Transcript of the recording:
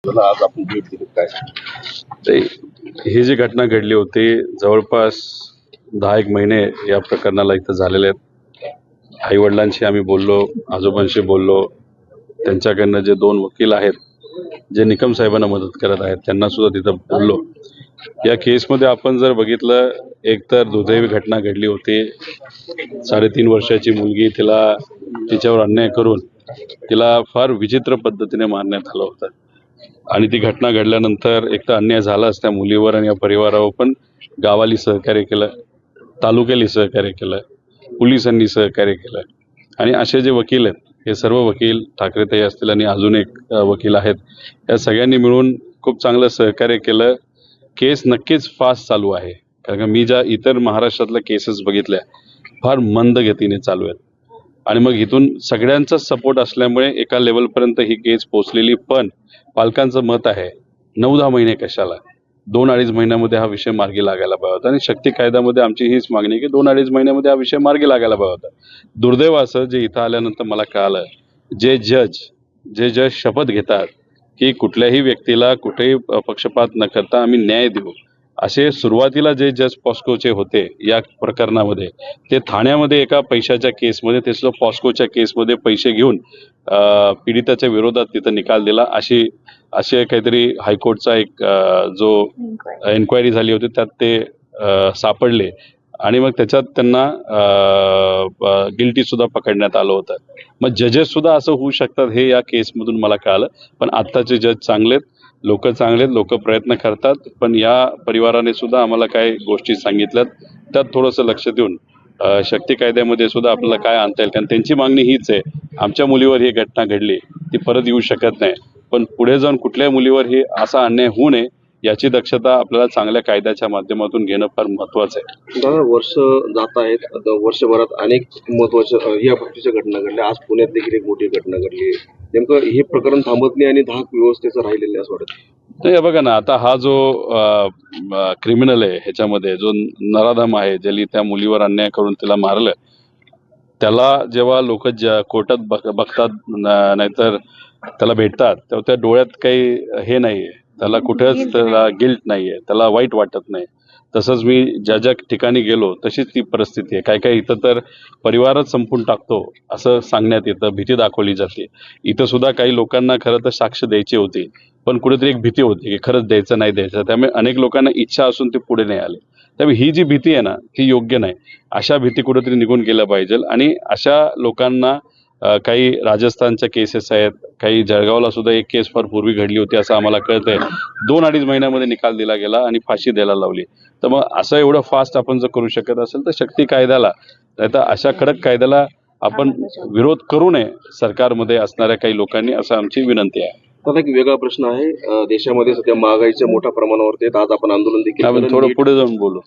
आज आपण भेट दिली काय? ही जी घटना घडली होती जवळपास 10 एक महिने या प्रकरणाला इथं झालेले आहेत. आई वडिलांशी आम्ही बोललो, आजोबांशी बोललो, त्यांच्याकडनं जे 2 वकील आहेत जे निकम साहेबांना मदत करत आहेत त्यांना सुद्धा तिथं बोललो. या केसमध्ये आपण जर बघितलं, एक तर दुर्दैवी घटना घडली होती. 3.5 वर्षाची मुलगी, तिच्यावर अन्याय करून तिला फार विचित्र पद्धतीने मारण्यात आलं होतं. आणि ती घटना घडल्यानंतर एक तर अन्याय झालाच त्या मुलीवर आणि या परिवारावर, पण गावाली सहकार्य केलं, तालुक्याली सहकार्य केलं, पोलिसांनी सहकार्य केलं. आणि असे जे वकील आहेत, हे सर्व वकील ठाकरेताई असतील आणि अजून एक वकील आहेत, या सगळ्यांनी मिळून खूप चांगलं सहकार्य केलं. केस नक्कीच फास्ट चालू आहे, कारण का मी ज्या इतर महाराष्ट्रातल्या केसेस बघितल्या फार मंद गतीने चालू आहेत. आणि मग इथून सगळ्यांचा सपोर्ट असल्यामुळे एका लेवलपर्यंत ही केस पोहोचलेली. पण पालकांचं मत आहे 9-10 महिने कशाला, 2-2.5 महिन्यामध्ये हा विषय मार्गी लागायला पाहिजे होता. आणि शक्ती कायद्यामध्ये आमची हीच मागणी आहे की 2-2.5 महिन्यामध्ये हा विषय मार्गी लागायला पाहिजे होता. दुर्दैव असं जे इथं आल्यानंतर मला कळालं, जे जज शपथ घेतात की कुठल्याही व्यक्तीला कुठेही पक्षपात न करता आम्ही न्याय देऊ, असे सुरुवातीला जे जज पॉस्कोचे होते या प्रकरणामध्ये, ते ठाण्यामध्ये एका पैशाच्या केसमध्ये, ते सुद्धा पॉस्कोच्या केसमध्ये पैसे घेऊन पीडिताच्या विरोधात तिथं निकाल दिला. अशी काहीतरी हायकोर्टचा एक जो एन्क्वायरी झाली होती त्यात ते सापडले. आणि मग त्याच्यात त्यांना गिल्टी सुद्धा पकडण्यात आलं होतं. मग जजेस सुद्धा असं होऊ शकतात हे या केसमधून मला कळालं. पण आत्ताचे जज चांगलेत, लोक चांगलेत, लोक प्रयत्न करतात. पण या परिवाराने सुद्धा आम्हाला काही गोष्टी सांगितल्यात, त्यात थोडंसं लक्ष देऊन शक्ती कायद्यामध्ये सुद्धा आपल्याला काय आणता येईल. कारण त्यांची मागणी हीच आहे, आमच्या मुलीवर ही घटना घडली, ती परत येऊ शकत नाही. पण पुढे जाऊन कुठल्या मुलीवर ही असा अन्याय होऊ नये याची दक्षता आपल्याला चांगल्या कायद्याच्या माध्यमातून घेणं फार महत्वाचं आहे. दादा, वर्ष जात आहेत, वर्षभरात अनेक महत्वाच्या या बाबतीच्या घटना घडल्या. आज पुण्यात देखील एक मोठी घटना घडली. नेमकं हे प्रकरण थांबत नाही आणि धाक व्यवस्थेचं राहिलेलं आहे असं वाटतं. नाही, हे बघा ना, आता हा जो क्रिमिनल आहे, ह्याच्यामध्ये जो नराधम आहे, ज्याने त्या मुलीवर अन्याय करून तिला मारलं, त्याला जेव्हा लोक कोर्टात बघतात नाहीतर त्याला भेटतात, तेव्हा त्या डोळ्यात काही हे नाहीये, त्याला कुठेच त्याला गिल्ट नाहीये, त्याला वाईट वाटत नाही. तसंच मी ज्या ज्या ठिकाणी गेलो तशीच ती परिस्थिती आहे. काय इथं तर परिवारच संपून टाकतो असं सांगण्यात येतं, भीती दाखवली जाते. इथं सुद्धा काही लोकांना खरं तर साक्ष द्यायची होती, पण कुठेतरी एक भीती होती की खरंच द्यायचं नाही द्यायचं. त्यामुळे अनेक लोकांना इच्छा असून ते पुढे नाही आले. त्यामुळे ही जी भीती आहे ना, ती योग्य नाही. अशा भीती कुठेतरी निघून गेल्या पाहिजे. आणि अशा लोकांना काही राजस्थानच्या केसेस आहेत, काही जळगावला सुद्धा एक केस फार पूर्वी घडली होती असं आम्हाला कळतंय. 2-2.5 महिन्यामध्ये निकाल दिला गेला आणि फाशी द्यायला लावली. तर मग असं एवढं फास्ट आपण जर करू शकत असेल तर शक्ती कायद्याला, नाहीतर अशा कडक कायद्याला आपण विरोध करू नये सरकारमध्ये असणाऱ्या काही लोकांनी, असं आमची विनंती आहे. आता एक वेगळा प्रश्न आहे, देशामध्ये सध्या महागाईच्या मोठ्या प्रमाणावरती आज आपण आंदोलन देखील आपण थोडं पुढे जाऊन बोलू.